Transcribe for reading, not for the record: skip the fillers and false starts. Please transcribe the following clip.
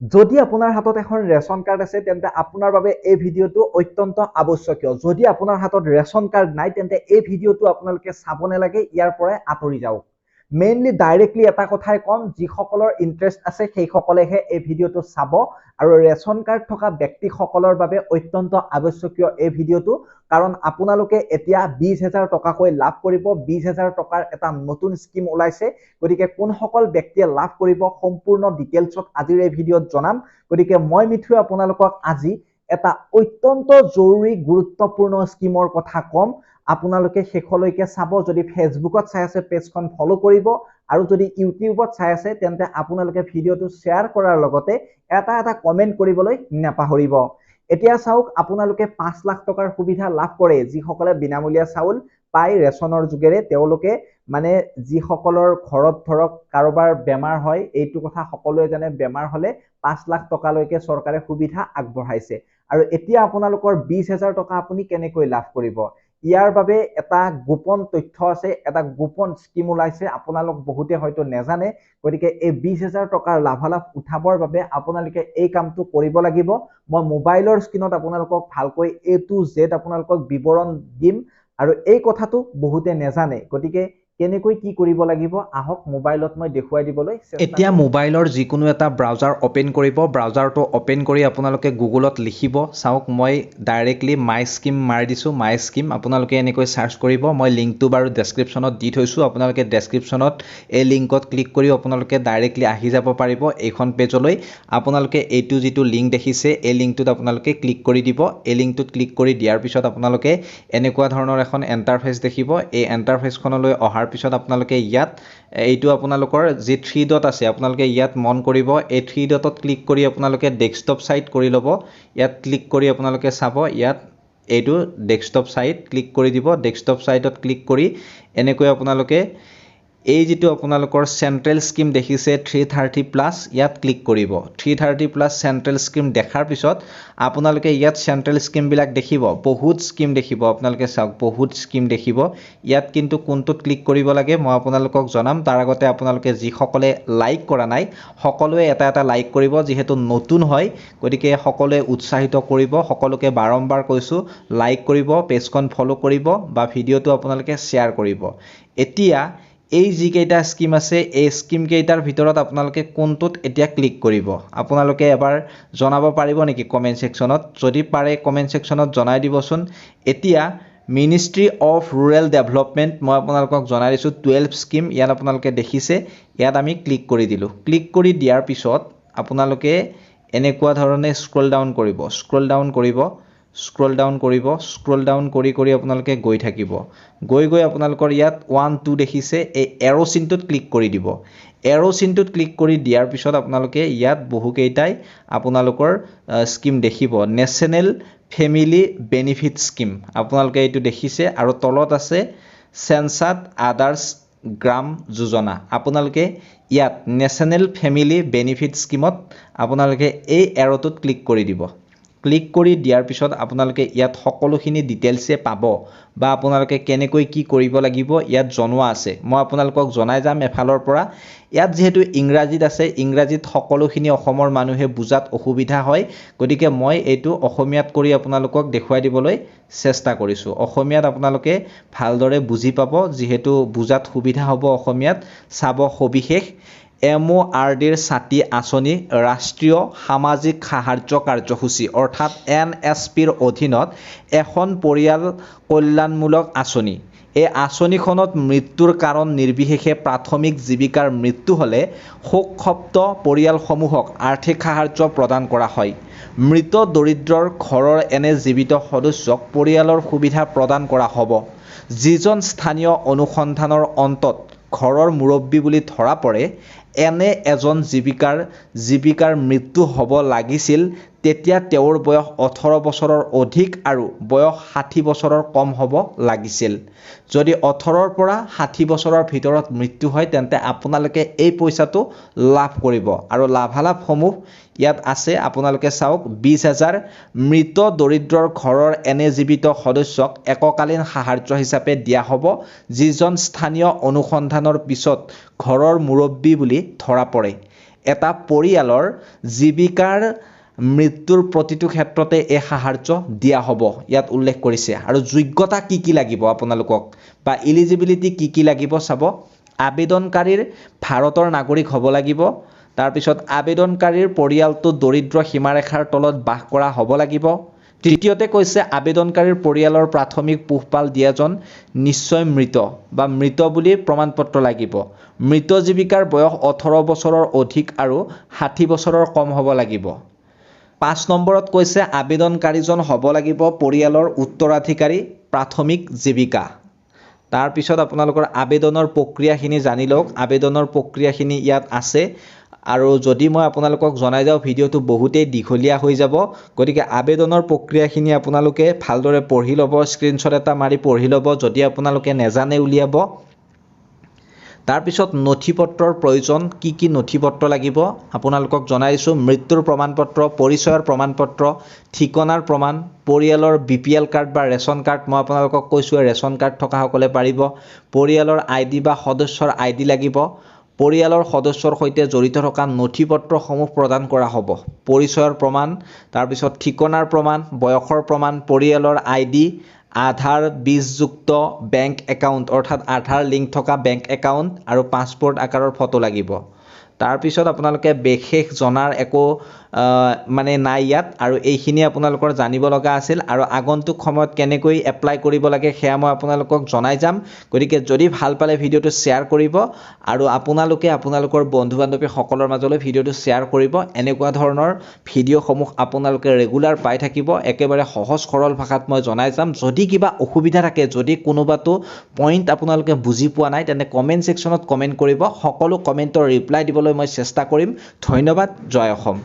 যদি আপোনাৰ হাতত এখন ৰেচন কাৰ্ড আছে তেন্তে আপোনাৰ বাবে এই ভিডিঅ'টো অত্যন্ত আৱশ্যকীয়। যদি আপোনাৰ হাতত ৰেচন কাৰ্ড নাই তেন্তে এই ভিডিঅ'টো আপোনালোকে চাব নালাগে, ইয়াৰ পৰাই আঁতৰি যাওক। মেইনলি ডাইৰেক্টলি এটা কথাই কম, যিসকলৰ ইণ্টাৰেষ্ট আছে সেইসকলেহে এই ভিডিঅ'টো চাব আৰু ৰেচন কাৰ্ড থকা ব্যক্তিসকলৰ বাবে অত্যন্ত আৱশ্যকীয় এই ভিডিঅ'টো, কাৰণ আপোনালোকে এতিয়া 20,000 টকাকৈ লাভ কৰিব। 20,000 টকাৰ এটা নতুন স্কিম ওলাইছে, গতিকে কোনসকল ব্যক্তিয়ে লাভ কৰিব সম্পূৰ্ণ ডিটেইলছত আজিৰ এই ভিডিঅ'ত জনাম। গতিকে মই মিঠুৱে আপোনালোকক আজি এটা অত্যন্ত জৰুৰী গুৰুত্বপূৰ্ণ স্কিমৰ কথা ক'ম। আপোনালোকে শেষলৈকে চাব। যদি ফেচবুকত চাই আছে পেজখন ফলো কৰিব আৰু যদি ইউটিউবত চাই আছে তেন্তে আপোনালোকে ভিডিঅ'টো শ্বেয়াৰ কৰাৰ লগতে এটা কমেন্ট কৰিবলৈ নাপাহৰিব। এতিয়া চাওক, আপোনালোকে 5 লাখ টকাৰ সুবিধা লাভ কৰে যিসকলে বিনামূলীয়া চাউল পায় ৰেচনৰ যোগেৰে। তেওঁলোকে মানে যিসকলৰ ঘৰত ধৰক কাৰোবাৰ বেমাৰ হয়, এইটো কথা সকলোৱে জানে, বেমাৰ হলে 5 লাখ টকালৈকে চৰকাৰে সুবিধা আগবঢ়াইছে। আৰু এতিয়া আপোনালোকৰ 20,000 টকা আপুনি কেনেকৈ লাভ কৰিব? ইয়াৰ বাবে এটা গোপন তথ্য আছে, এটা গোপন স্কিম ওলাইছে, আপোনালোক বহুতে হয়তো নেজানে। গতিকে এই 20,000 টকাৰ লাভালাভ উঠাবৰ বাবে আপোনালোকে এই কামটো কৰিব লাগিব। মই মোবাইলৰ স্ক্ৰীনত আপোনালোকক ভালকৈ A to Z আপোনালোকক বিৱৰণ দিম আৰু এই কথাটো বহুতে নেজানে। গতিকে কেনেকৈ কি কৰিব লাগিব আহক মোবাইলত মই দেখুৱাই দিবলৈ চেষ্টা কৰিম। এতিয়া মোবাইলৰ যিকোনো এটা ব্ৰাউজাৰ অপেন কৰিব। ব্ৰাউজাৰটো অপেন কৰি আপোনালোকে গুগলত লিখিব। চাওক, মই ডাইৰেক্টলি মাই স্কিম মাৰি দিছোঁ। মাই স্কিম আপোনালোকে এনেকৈ সাৰ্চ কৰিব। মই লিংকটো বাৰু ডেছক্ৰিপশ্যনত দি থৈছোঁ। আপোনালোকে ডেছক্ৰিপশ্যনত এই লিংকত ক্লিক কৰি আপোনালোকে ডাইৰেক্টলি আহি যাব পাৰিব এইখন পেজলৈ। আপোনালোকে এইটো যিটো লিংক দেখিছে এই লিংকটোত আপোনালোকে ক্লিক কৰি দিব। এই লিংকটোত ক্লিক কৰি দিয়াৰ পিছত আপোনালোকে এনেকুৱা ধৰণৰ এখন এণ্টাৰফেচ দেখিব। এই এণ্টাৰফেচখনলৈ অহাৰ পিছত আপোনালোকে ইয়াত এইটো আপোনালোকৰ যি 3 ডট আছে আপোনালোকে ইয়াত মন কৰিব। এই 3 ডটত ক্লিক কৰি আপোনালোকে ডেস্কটপ সাইট কৰি ল'ব। ইয়াত ক্লিক কৰি আপোনালোকে চাব, ইয়াত এইটো ডেস্কটপ সাইট ক্লিক কৰি দিব। ডেস্কটপ সাইটত ক্লিক কৰি এনেকৈ আপোনালোকে এই যিটো আপোনালোকৰ চেন্ট্ৰেল স্কিম দেখিছে 330+, ইয়াত ক্লিক কৰিব। 330+ চেন্ট্ৰেল স্কিম দেখাৰ পিছত আপোনালোকে ইয়াত চেন্ট্ৰেল স্কিমবিলাক দেখিব, বহুত স্কিম দেখিব। আপোনালোকে চাওক, বহুত স্কিম দেখিব। ইয়াত কিন্তু কোনটোত ক্লিক কৰিব লাগে মই আপোনালোকক জনাম। তাৰ আগতে আপোনালোকে যিসকলে লাইক কৰা নাই সকলোৱে এটা লাইক কৰিব, যিহেতু নতুন হয়। গতিকে সকলোৱে উৎসাহিত কৰিব। সকলোকে বাৰম্বাৰ কৈছোঁ, লাইক কৰিব, পেজখন ফলো কৰিব বা ভিডিঅ'টো আপোনালোকে শ্বেয়াৰ কৰিব। এতিয়া এই যিকেইটা স্কিম আছে এই স্কিম কেইটাৰ ভিতৰত আপোনালোকে কোনটোত এতিয়া ক্লিক কৰিব আপোনালোকে এবাৰ জনাব পাৰিব নেকি কমেন্ট সেকশনত? যদি পাৰে কমেন্ট সেকশনত জনাই দিবচোন। এতিয়া মিনিষ্ট্ৰী অফ ৰুৰেল ডেভেলপমেণ্ট মই আপোনালোকক জনাই দিছোঁ 12 স্কিম। ইয়াত আপোনালোকে দেখিছে, ইয়াত আমি ক্লিক কৰি দিলোঁ। ক্লিক কৰি দিয়াৰ পিছত আপোনালোকে এনেকুৱা ধৰণে স্ক্ৰল ডাউন কৰিব। স্ক্ৰল ডাউন কৰিব, স্ক্ৰল ডাউন কৰিব, স্ক্ৰল ডাউন কৰি আপোনালোকে গৈ থাকিব। গৈ আপোনালোকৰ ইয়াত 1 2 দেখিছে, এই এৰো চিনটোত ক্লিক কৰি দিব। এৰো চিনটোত ক্লিক কৰি দিয়াৰ পিছত আপোনালোকে ইয়াত বহুকেইটাই আপোনালোকৰ স্কিম দেখিব। নেশ্যনেল ফেমিলি বেনিফিট স্কিম আপোনালোকে এইটো দেখিছে আৰু তলত আছে চেনচাত আদাৰ্ছ গ্ৰাম যোজনা। আপোনালোকে ইয়াত নেশ্যনেল ফেমিলি বেনিফিট স্কিমত আপোনালোকে এই এৰোটোত ক্লিক কৰি দিব। ক্লিক কৰি দিয়াৰ পিছত আপোনালোকে ইয়াত সকলোখিনি ডিটেইলছে পাব বা আপোনালোকে কেনেকৈ কি কৰিব লাগিব ইয়াত জনোৱা আছে। মই আপোনালোকক জনাই যাম এফালৰ পৰা। ইয়াত যেহেতু ইংৰাজীত আছে, ইংৰাজীত সকলোখিনি অসমৰ মানুহে বুজাত অসুবিধা হয়। গতিকে মই এইটো অসমীয়াত কৰি আপোনালোকক দেখুৱাই দিবলৈ চেষ্টা কৰিছোঁ। অসমীয়াত আপোনালোকে ভালদৰে বুজি পাব, যিহেতু বুজাত সুবিধা হ'ব অসমীয়াত। চাব সবিশেষ MORDৰ ছাতি আঁচনি ৰাষ্ট্ৰীয় সামাজিক সাহায্য কাৰ্যসূচী অৰ্থাৎ NSPৰ অধীনত এখন পৰিয়াল কল্যাণমূলক আঁচনি। এই আঁচনিখনত মৃত্যুৰ কাৰণ নিৰ্বিশেষে প্ৰাথমিক জীৱিকাৰ মৃত্যু হ'লে শোকসপ্ত পৰিয়ালসমূহক আৰ্থিক সাহায্য প্ৰদান কৰা হয়। মৃত দৰিদ্ৰৰ ঘৰৰ এনে জীৱিত সদস্যক পৰিয়ালৰ সুবিধা প্ৰদান কৰা হ'ব। যিজন স্থানীয় অনুসন্ধানৰ অন্তত ঘৰৰ মুৰব্বী বুলি ধৰা পৰে, এনে এজন জীৱিকাৰ মৃত্যু হ'ব লাগিছিল, তেতিয়া তেওঁৰ বয়স 18 বছৰৰ অধিক আৰু বয়স 60 বছৰৰ কম হ'ব লাগিছিল। যদি 18ৰ পৰা 60 বছৰৰ ভিতৰত মৃত্যু হয় তেন্তে আপোনালোকে এই পইচাটো লাভ কৰিব। আৰু লাভালাভসমূহ ইয়াত আছে, আপোনালোকে চাওক। 20,000 মৃত দৰিদ্ৰৰ ঘৰৰ এনে জীৱিত সদস্যক এককালীন সাহায্য হিচাপে দিয়া হ'ব, যিজন স্থানীয় অনুসন্ধানৰ পিছত ঘৰৰ মুৰব্বী বুলি ধৰা পৰে। এটা পৰিয়ালৰ জীৱিকাৰ মৃত্যুৰ প্ৰতিটো ক্ষেত্ৰতে এই সাহায্য দিয়া হ'ব ইয়াত উল্লেখ কৰিছে আৰু যোগ্যতা কি লাগিব আপোনালোকক বা এলিজিবিলিটি কি লাগিব চাব আবেদনকাৰীৰ ভাৰতৰ নাগৰিক হ'ব লাগিব তাৰ পিছত আবেদনকাৰীৰ পৰিয়ালটো দৰিদ্ৰ সীমাৰেখাৰ তলত বাস কৰা হ'ব লাগিব তৃতীয়তে কৈছে আবেদনকাৰীৰ পৰিয়ালৰ প্ৰাথমিক পোহপাল দিয়াজন নিশ্চয় মৃত বা মৃত বুলি প্ৰমাণপত্ৰ লাগিব মৃত জীৱিকাৰ বয়স 18 বছৰৰ অধিক আৰু 60 বছৰৰ কম হ'ব লাগিব 5 নম্বৰত কৈছে আবেদনকাৰীজন হ'ব লাগিব পৰিয়ালৰ উত্তৰাধিকাৰী প্ৰাথমিক জীৱিকা তাৰ পিছত আপোনালোকৰ আবেদনৰ প্ৰক্ৰিয়াখিনি জানি লওক আবেদনৰ প্ৰক্ৰিয়াখিনি ইয়াত আছে আৰু যদি মই আপোনালোকক জনাই যাওঁ ভিডিওটো বহুতেই দীঘলীয়া হৈ যাব গতিকে আবেদনৰ প্ৰক্ৰিয়াখিনি আপোনালোকে ভালদৰে পঢ়ি ল'ব স্ক্ৰিনশ্বট এটা মাৰি পঢ়ি ল'ব যদি আপোনালোকে নেজানে উলিয়াব তাৰ পিছত নথিপত্ৰৰ প্ৰয়োজন কি নথিপত্ৰ লাগিব আপোনালোকক জনাইছো মৃত্যুৰ প্ৰমাণপত্ৰ পৰিচয়ৰ প্ৰমাণপত্ৰ ঠিকনাৰ প্ৰমাণ পৰিয়ালৰ বিপিএল কাৰ্ড বা ৰেচন কাৰ্ড মই আপোনালোকক কৈছো ৰেচন কাৰ্ড থকা সকলে পাৰিব পৰিয়ালৰ আইডি বা সদস্যৰ আইডি লাগিব পৰিয়ালৰ সদস্যৰ সৈতে জড়িত থকা নথিপত্ৰসমূহ প্ৰদান কৰা হ'ব পৰিচয়ৰ প্ৰমাণ তাৰ পিছত ঠিকনাৰ প্ৰমাণ বয়সৰ প্ৰমাণ পৰিয়ালৰ আইডি আধাৰ বীজযুক্ত বেংক একাউণ্ট অৰ্থাৎ আধাৰ লিংক থকা বেংক একাউণ্ট আৰু পাছপোৰ্ট আকাৰৰ ফটো লাগিব তাৰ পিছত আপোনালোকে বিশেষ জনাৰ একো মানে নাই ইয়াত আৰু এইখিনি আপোনালোকৰ জানিব লগা আছিল আৰু আগন্তুক সময়ত কেনেকৈ এপ্লাই কৰিব লাগে সেয়া মই আপোনালোকক জনাই যাম গতিকে যদি ভাল পালে ভিডিওটো শেয়াৰ কৰিব আৰু আপোনালোকে আপোনালোকৰ বন্ধু বান্ধৱী সকলৰ মাজলৈ ভিডিওটো শেয়াৰ কৰিব এনেকুৱা ধৰণৰ ভিডিওসমূহ আপোনালোকে ৰেগুলাৰ পাই থাকিব একেবাৰে সহজ সৰল ভাষাত মই জনাই যাম যদি কিবা অসুবিধা থাকে যদি কোনোবাটো পইণ্ট আপোনালোকে বুজি পোৱা নাই তেনে কমেন্ট সেকশনত কমেন্ট কৰিব সকলো কমেন্টৰ ৰিপ্লাই দিবলৈ মই চেষ্টা কৰিম ধন্যবাদ জয় অসম